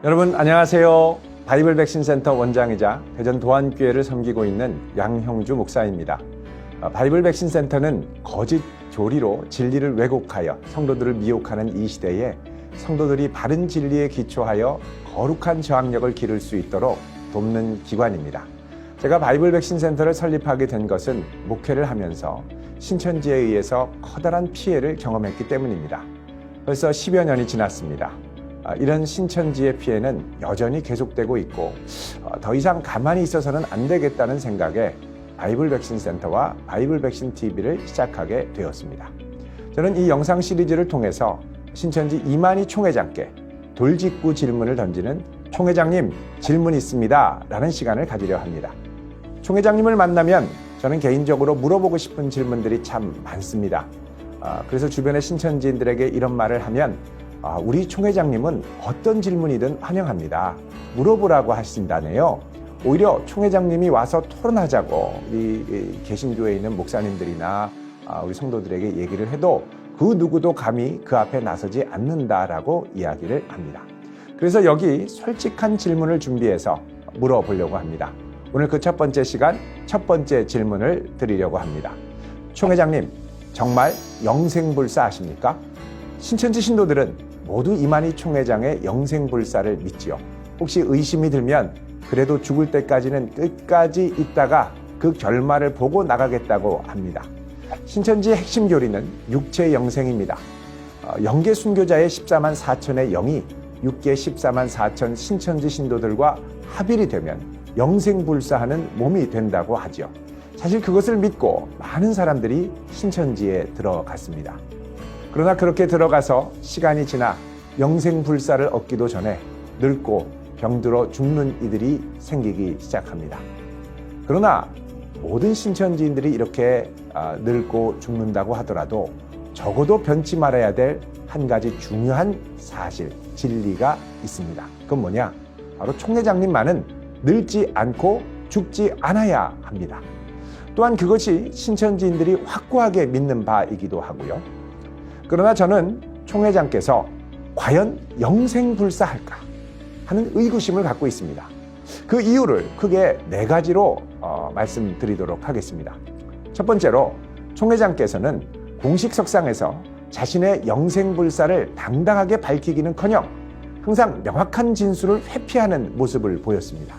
여러분 안녕하세요. 바이블 백신 센터 원장이자 대전 도안교회를 섬기고 있는 양형주 목사입니다. 바이블 백신 센터는 거짓 교리로 진리를 왜곡하여 성도들을 미혹하는 이 시대에 성도들이 바른 진리에 기초하여 거룩한 저항력을 기를 수 있도록 돕는 기관입니다. 제가 바이블 백신 센터를 설립하게 된 것은 목회를 하면서 신천지에 의해서 커다란 피해를 경험했기 때문입니다. 벌써 10여 년이 지났습니다. 이런 신천지의 피해는 여전히 계속되고 있고 더 이상 가만히 있어서는 안 되겠다는 생각에 바이블 백신 센터와 바이블 백신 TV를 시작하게 되었습니다. 저는 이 영상 시리즈를 통해서 신천지 이만희 총회장께 돌직구 질문을 던지는 총회장님 질문 있습니다 라는 시간을 가지려 합니다. 총회장님을 만나면 저는 개인적으로 물어보고 싶은 질문들이 참 많습니다. 그래서 주변의 신천지인들에게 이런 말을 하면 우리 총회장님은 어떤 질문이든 환영합니다. 물어보라고 하신다네요. 오히려 총회장님이 와서 토론하자고 우리 개신교에 있는 목사님들이나 우리 성도들에게 얘기를 해도 그 누구도 감히 그 앞에 나서지 않는다라고 이야기를 합니다. 그래서 여기 솔직한 질문을 준비해서 물어보려고 합니다. 오늘 그 첫 번째 시간, 첫 번째 질문을 드리려고 합니다. 총회장님, 정말 영생불사하십니까? 신천지 신도들은 모두 이만희 총회장의 영생불사를 믿지요. 혹시 의심이 들면 그래도 죽을 때까지는 끝까지 있다가 그 결말을 보고 나가겠다고 합니다. 신천지의 핵심 교리는 육체 영생입니다. 영계 순교자의 14만 4천의 영이 육계 14만 4천 신천지 신도들과 합일이 되면 영생불사하는 몸이 된다고 하죠. 사실 그것을 믿고 많은 사람들이 신천지에 들어갔습니다. 그러나 그렇게 들어가서 시간이 지나 영생불사를 얻기도 전에 늙고 병들어 죽는 이들이 생기기 시작합니다. 그러나 모든 신천지인들이 이렇게 늙고 죽는다고 하더라도 적어도 변치 말아야 될 한 가지 중요한 사실, 진리가 있습니다. 그건 뭐냐? 바로 총회장님만은 늙지 않고 죽지 않아야 합니다. 또한 그것이 신천지인들이 확고하게 믿는 바이기도 하고요. 그러나 저는 총회장께서 과연 영생불사할까 하는 의구심을 갖고 있습니다. 그 이유를 크게 4가지로 말씀드리도록 하겠습니다. 첫 번째로 총회장께서는 공식 석상에서 자신의 영생불사를 당당하게 밝히기는커녕 항상 명확한 진술을 회피하는 모습을 보였습니다.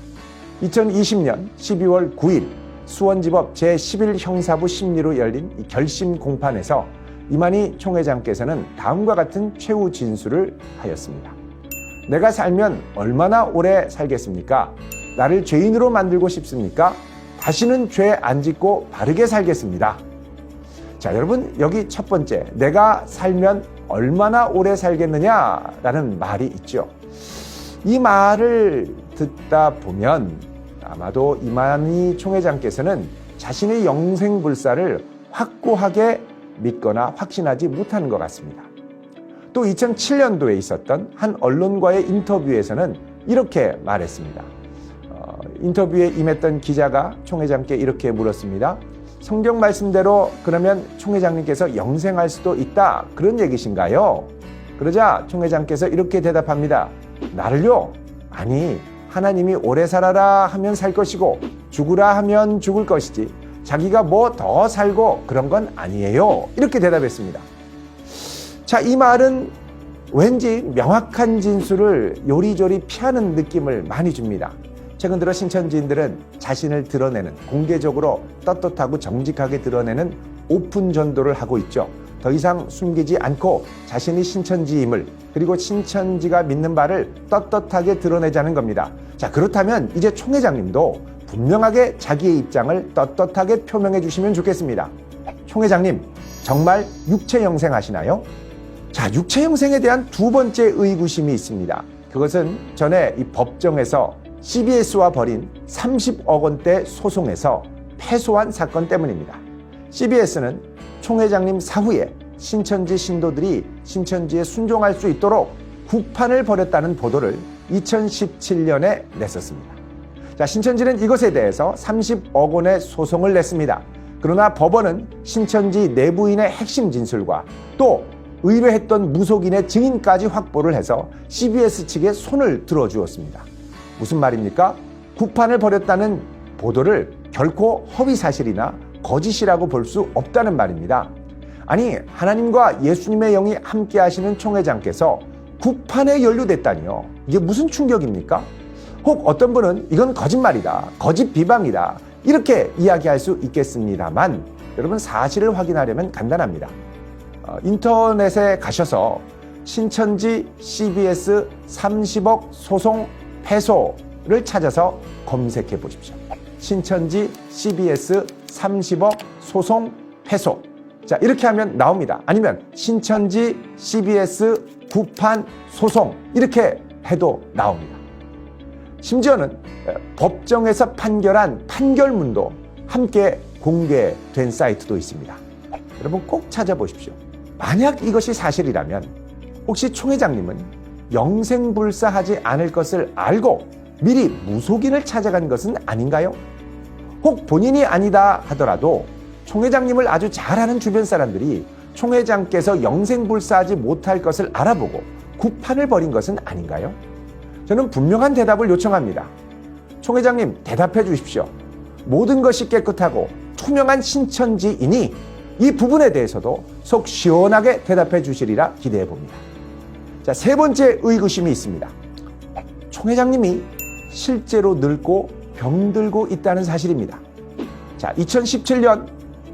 2020년 12월 9일 수원지법 제11형사부 심리로 열린 이 결심 공판에서 이만희 총회장께서는 다음과 같은 최후 진술을 하였습니다. 내가 살면 얼마나 오래 살겠습니까? 나를 죄인으로 만들고 싶습니까? 다시는 죄 안 짓고 바르게 살겠습니다. 자, 여러분 여기 첫 번째, 내가 살면 얼마나 오래 살겠느냐라는 말이 있죠. 이 말을 듣다 보면 아마도 이만희 총회장께서는 자신의 영생불사를 확고하게 믿거나 확신하지 못하는 것 같습니다. 또 2007년도에 있었던 한 언론과의 인터뷰에서는 이렇게 말했습니다. 인터뷰에 임했던 기자가 총회장께 이렇게 물었습니다. 성경 말씀대로 그러면 총회장님께서 영생할 수도 있다, 그런 얘기신가요? 그러자 총회장께서 이렇게 대답합니다. 나를요? 아니, 하나님이 오래 살아라 하면 살 것이고 죽으라 하면 죽을 것이지 자기가 뭐 더 살고 그런 건 아니에요. 이렇게 대답했습니다. 자, 이 말은 왠지 명확한 진술을 요리조리 피하는 느낌을 많이 줍니다. 최근 들어 신천지인들은 자신을 드러내는, 공개적으로 떳떳하고 정직하게 드러내는 오픈 전도를 하고 있죠. 더 이상 숨기지 않고 자신이 신천지임을, 그리고 신천지가 믿는 바를 떳떳하게 드러내자는 겁니다. 자, 그렇다면 이제 총회장님도 분명하게 자기의 입장을 떳떳하게 표명해 주시면 좋겠습니다. 총회장님, 정말 육체 영생하시나요? 자, 육체 영생에 대한 두 번째 의구심이 있습니다. 그것은 전에 이 법정에서 CBS와 벌인 30억 원대 소송에서 패소한 사건 때문입니다. CBS는 총회장님 사후에 신천지 신도들이 신천지에 순종할 수 있도록 국판을 벌였다는 보도를 2017년에 냈었습니다. 자, 신천지는 이것에 대해서 30억 원의 소송을 냈습니다. 그러나 법원은 신천지 내부인의 핵심 진술과 또 의뢰했던 무속인의 증인까지 확보를 해서 CBS 측에 손을 들어주었습니다. 무슨 말입니까? 구판을 벌였다는 보도를 결코 허위사실이나 거짓이라고 볼 수 없다는 말입니다. 아니, 하나님과 예수님의 영이 함께 하시는 총회장께서 구판에 연루됐다니요. 이게 무슨 충격입니까? 혹 어떤 분은 이건 거짓말이다, 거짓 비방이다, 이렇게 이야기할 수 있겠습니다만, 여러분, 사실을 확인하려면 간단합니다. 인터넷에 가셔서 신천지 CBS 30억 소송 패소를 찾아서 검색해 보십시오. 신천지 CBS 30억 소송 패소. 자, 이렇게 하면 나옵니다. 아니면 신천지 CBS 구판 소송, 이렇게 해도 나옵니다. 심지어는 법정에서 판결한 판결문도 함께 공개된 사이트도 있습니다. 여러분, 꼭 찾아보십시오. 만약 이것이 사실이라면 혹시 총회장님은 영생불사하지 않을 것을 알고 미리 무속인을 찾아간 것은 아닌가요? 혹 본인이 아니다 하더라도 총회장님을 아주 잘 아는 주변 사람들이 총회장께서 영생불사하지 못할 것을 알아보고 구판을 벌인 것은 아닌가요? 저는 분명한 대답을 요청합니다. 총회장님, 대답해 주십시오. 모든 것이 깨끗하고 투명한 신천지이니 이 부분에 대해서도 속 시원하게 대답해 주시리라 기대해 봅니다. 자, 세 번째 의구심이 있습니다. 총회장님이 실제로 늙고 병들고 있다는 사실입니다. 자, 2017년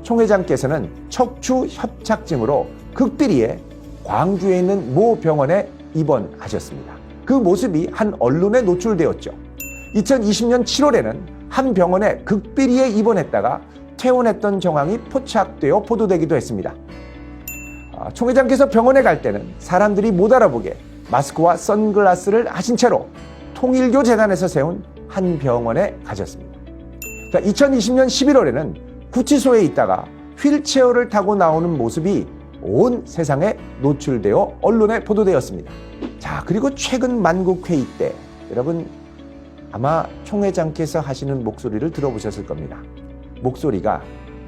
총회장께서는 척추 협착증으로 극비리에 광주에 있는 모 병원에 입원하셨습니다. 그 모습이 한 언론에 노출되었죠. 2020년 7월에는 한 병원에 극비리에 입원했다가 퇴원했던 정황이 포착되어 보도되기도 했습니다. 총 회장께서 병원에 갈 때는 사람들이 못 알아보게 마스크와 선글라스를 하신 채로 통일교 재단에서 세운 한 병원에 가셨습니다. 2020년 11월에는 구치소에 있다가 휠체어를 타고 나오는 모습이 온 세상에 노출되어 언론에 보도되었습니다. 자, 그리고 최근 만국회의 때 여러분 아마 총 회장께서 하시는 목소리를 들어보셨을 겁니다. 목소리가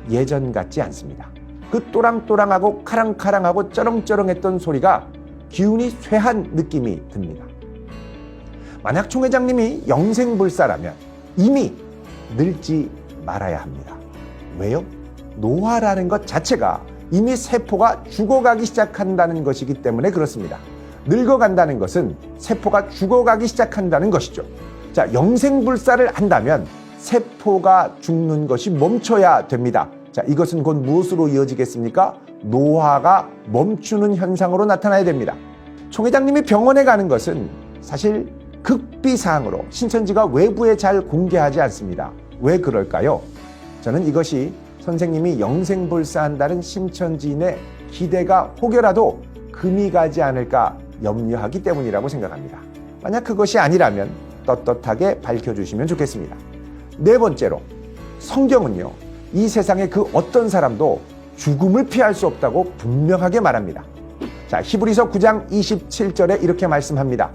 예전 같지 않습니다. 그 또랑또랑하고 카랑카랑하고 쩌렁쩌렁했던 소리가 기운이 쇠한 느낌이 듭니다. 만약 총 회장님이 영생불사라면 이미 늙지 말아야 합니다. 왜요? 노화라는 것 자체가 이미 세포가 죽어가기 시작한다는 것이기 때문에 그렇습니다. 늙어간다는 것은 세포가 죽어가기 시작한다는 것이죠. 자, 영생불사를 한다면 세포가 죽는 것이 멈춰야 됩니다. 자, 이것은 곧 무엇으로 이어지겠습니까? 노화가 멈추는 현상으로 나타나야 됩니다. 총 회장님이 병원에 가는 것은 사실 극비사항으로 신천지가 외부에 잘 공개하지 않습니다. 왜 그럴까요? 저는 이것이 선생님이 영생불사한다는 신천지인의 기대가 혹여라도 금이 가지 않을까 염려하기 때문이라고 생각합니다. 만약 그것이 아니라면 떳떳하게 밝혀주시면 좋겠습니다. 네 번째로, 성경은요, 이 세상의 그 어떤 사람도 죽음을 피할 수 없다고 분명하게 말합니다. 자, 히브리서 9장 27절에 이렇게 말씀합니다.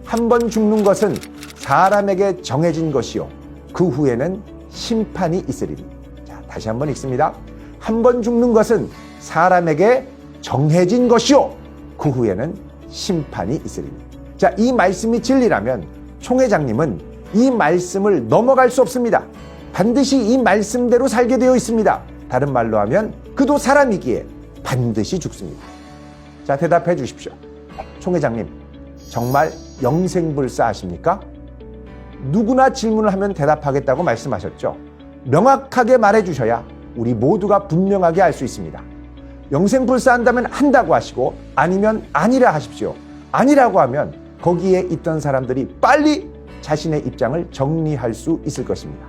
한 번 죽는 것은 사람에게 정해진 것이요 그 후에는 심판이 있으리니. 자, 다시 한번 읽습니다. 한 번 죽는 것은 사람에게 정해진 것이요 그 후에는 심판이 있으리니. 자, 이 말씀이 진리라면 총 회장님은 이 말씀을 넘어갈 수 없습니다. 반드시 이 말씀대로 살게 되어 있습니다. 다른 말로 하면 그도 사람이기에 반드시 죽습니다. 자, 대답해 주십시오. 총 회장님, 정말 영생불사 하십니까? 누구나 질문을 하면 대답하겠다고 말씀하셨죠. 명확하게 말해 주셔야 우리 모두가 분명하게 알 수 있습니다. 영생불사 한다면 한다고 하시고 아니면 아니라 하십시오. 아니라고 하면 거기에 있던 사람들이 빨리 자신의 입장을 정리할 수 있을 것입니다.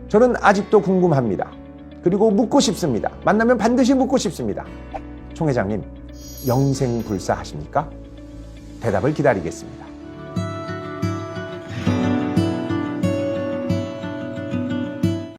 저는 아직도 궁금합니다. 그리고 묻고 싶습니다. 만나면 반드시 묻고 싶습니다. 총 회장님, 영생불사 하십니까? 대답을 기다리겠습니다.